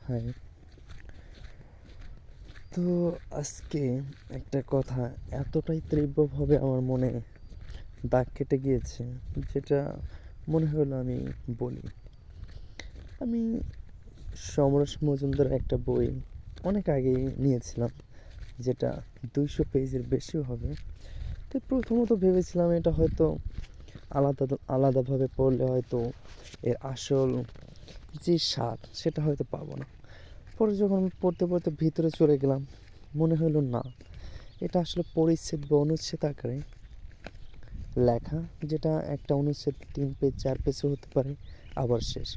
High. তো আজকে একটা কথা এতটাই তীব্রভাবে আমার মনে দাগ কেটে গিয়েছে, যেটা মনে হলো আমি বলি। আমি সমরেশ মজুমদারের একটা বই অনেক আগেই নিয়েছিলাম, যেটা 200 পেজের বেশিও হবে। তো প্রথমত ভেবেছিলাম এটা হয়তো আলাদাভাবে পড়লে হয়তো এর আসল যে স্বাদ সেটা হয়তো পাবো না। পরে যখন পড়তে পড়তে ভিতরে চলে গেলাম, মনে হলো না, এটা আসলে পরিচ্ছেদ বা অনুচ্ছেদ আকারে লেখা, যেটা একটা অনুচ্ছেদ 3 পেজ 4 পেজও হতে পারে, আবার শেষ।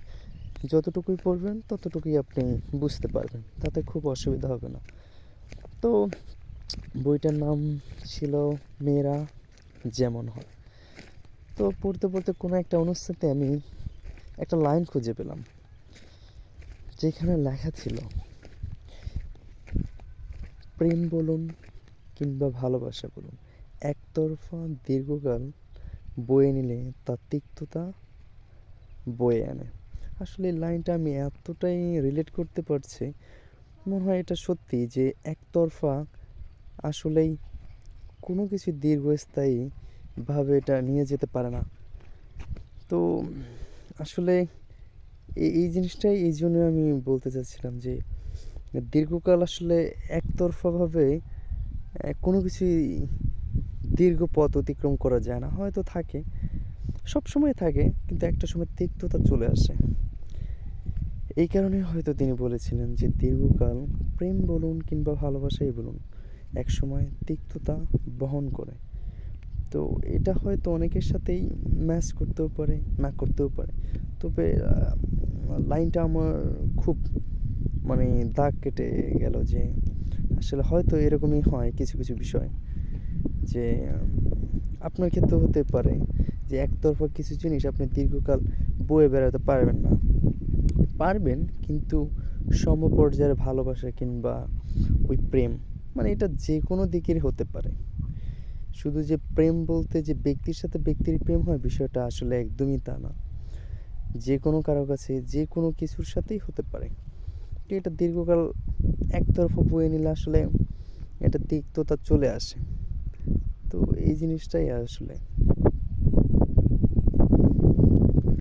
যতটুকুই পড়বেন ততটুকুই আপনি বুঝতে পারবেন, তাতে খুব অসুবিধা হবে না। তো বইটার নাম ছিল মেয়েরা যেমন হয়। তো পড়তে পড়তে কোনো একটা অনুচ্ছেদে আমি একটা লাইন খুঁজে পেলাম, যেখানে লেখা ছিল, প্রেম বলুন কিংবা ভালোবাসা বলুন, একতরফা দীর্ঘকাল বয়ে নিলে তার তিক্ততা বয়ে আনে। আসলে এই লাইনটা আমি এতটাই রিলেট করতে পারছি, মনে হয় এটা সত্যি যে একতরফা আসলেই কোনো কিছু দীর্ঘস্থায়ীভাবে এটা নিয়ে যেতে পারে না। তো আসলে এই জিনিসটাই এই জন্য আমি বলতে চাচ্ছিলাম যে দীর্ঘকাল আসলে একতরফাভাবে কোনো কিছুই দীর্ঘ পথ অতিক্রম করা যায় না। হয়তো থাকে, সবসময় থাকে, কিন্তু একটা সময় তিক্ততা চলে আসে। এই কারণে হয়তো তিনি বলেছিলেন যে দীর্ঘকাল প্রেম বলুন কিংবা ভালোবাসাই বলুন, একসময় তিক্ততা বহন করে। তো এটা হয়তো অনেকের সাথেই ম্যাচ করতেও পারে, না করতেও পারে। তবে লাইনটা আমার খুব মানে দাগ কেটে গেল যে আসলে হয়তো এরকমই হয় কিছু কিছু বিষয়, যে আপনার ক্ষেত্রেও হতে পারে যে একতরফা কিছু জিনিস আপনি দীর্ঘকাল বয়ে বেড়াতে পারবেন না। পারবেন, কিন্তু সমপর্যায়ের ভালোবাসা কিংবা ওই প্রেম, মানে এটা যে কোনো দিকেরই হতে পারে। শুধু যে প্রেম বলতে যে ব্যক্তির সাথে ব্যক্তির প্রেম হয়, বিষয়টা আসলে একদমই তা না। যে কোনো কারো কাছে যে কোনো কিছুর সাথেই হতে পারে। তো এটা দীর্ঘকাল একতরফা বয়ে নিলে আসলে এটা তিক্ততা চলে আসে। তো এই জিনিসটাই আসলে